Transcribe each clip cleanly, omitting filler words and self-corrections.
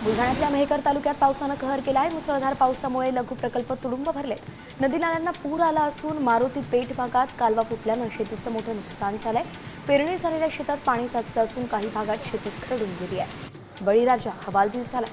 बुलढाण्यातल्या मेहकर तालुक्यात पावसानं कहर केलाय। मुसळधार पावसामुळे लघु प्रकल्प तुडुंब भरलेत। नदी नाल्यांना पूर आला असून मारुती पेठ भागात कालवा फुटल्यानं शेतीचं मोठं नुकसान झालंय। पेरणी झालेल्या शेतात पाणी साचलं असून काही भागात शेती खरडून गेली आहे। बळीराजा हवालदिल झाला।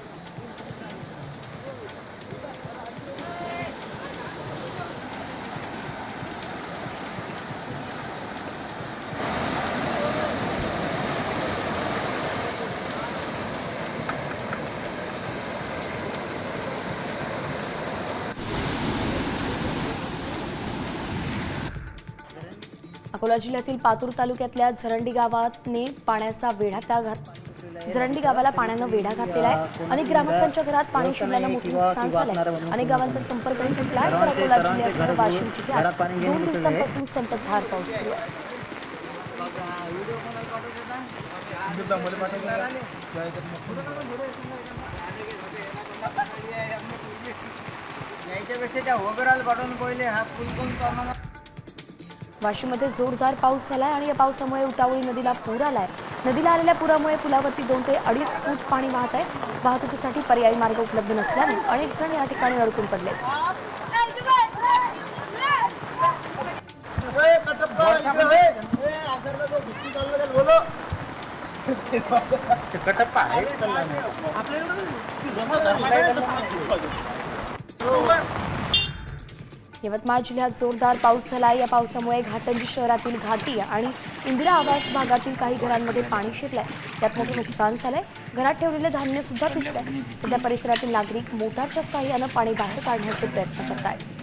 अकोला जिल्ह्यातील पातूर तालुक्यातल्या झरंडी गावाने पाण्याचा वेढा झरंडी गावाला पाण्यानं वेढा घातलेला आहे। अनेक ग्रामस्थांच्या घरात पाणी शिरल्यानं मोठं नुकसान झालंय। अनेक गावांचा संपर्कही तुटलाय। तर अकोला जिल्ह्यासह वाशिम जिल्ह्यात 2 दिवसांपासून संततधार पाऊस सुरू आहे। वाशिममध्ये जोरदार पाऊस झालाय आणि या पावसामुळे उतावळी नदीला पूर आलाय। नदीला आलेल्या पुरामुळे पुलावरती 2 ते 2.5 फूट पाणी वाहत आहे। वाहतुकीसाठी पर्यायी मार्ग उपलब्ध नसल्याने अनेक जण या ठिकाणी अडकून पडले। यवतमाळ जिल्ह्यात जोरदार पाऊस झाला। या पावसामुळे घाटंजी शहरातील घाटी आणि इंदिरा आवास भागातील काही घरांमध्ये पाणी शिरलंय। त्यात मोठं नुकसान झालंय। घरात ठेवलेले धान्य सुद्धा भिजलंय। सध्या परिसरातील नागरिक मोटारच्या सहाय्यानं पाणी बाहेर काढण्याचे प्रयत्न करत आहेत।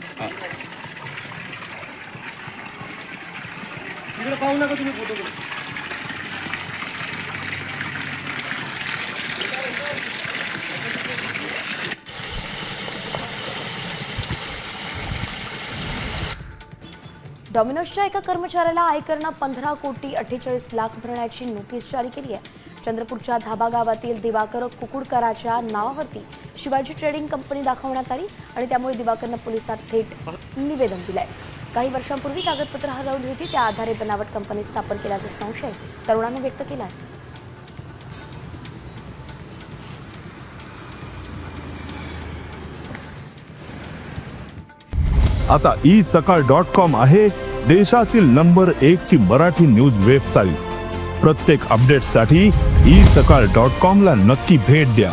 डॉमिनोजच्या एका कर्मचाऱ्याला आयकरनं 15 कोटी 48 लाख भरण्याची नोटीस जारी केली आहे। चंद्रपूरच्या धाबा गावातील दिवाकर कुकुडकराच्या नावावरती शिवाजी ट्रेडिंग कंपनी दाखवण्यात आली आणि त्यामुळे दिवाकरनं पोलिसात थेट निवेदन दिलंय। काही वर्षांपूर्वी कागदपत्र हरवली होती, त्या आधारे बनावट कंपनी स्थापन केल्याचा संशय तरुणानं व्यक्त केला आहे। आता isakal.com आहे देशातील नंबर 1 ची मराठी न्यूज वेबसाईट। प्रत्येक अपडेटसाठी isakal.com ला नक्की भेट द्या।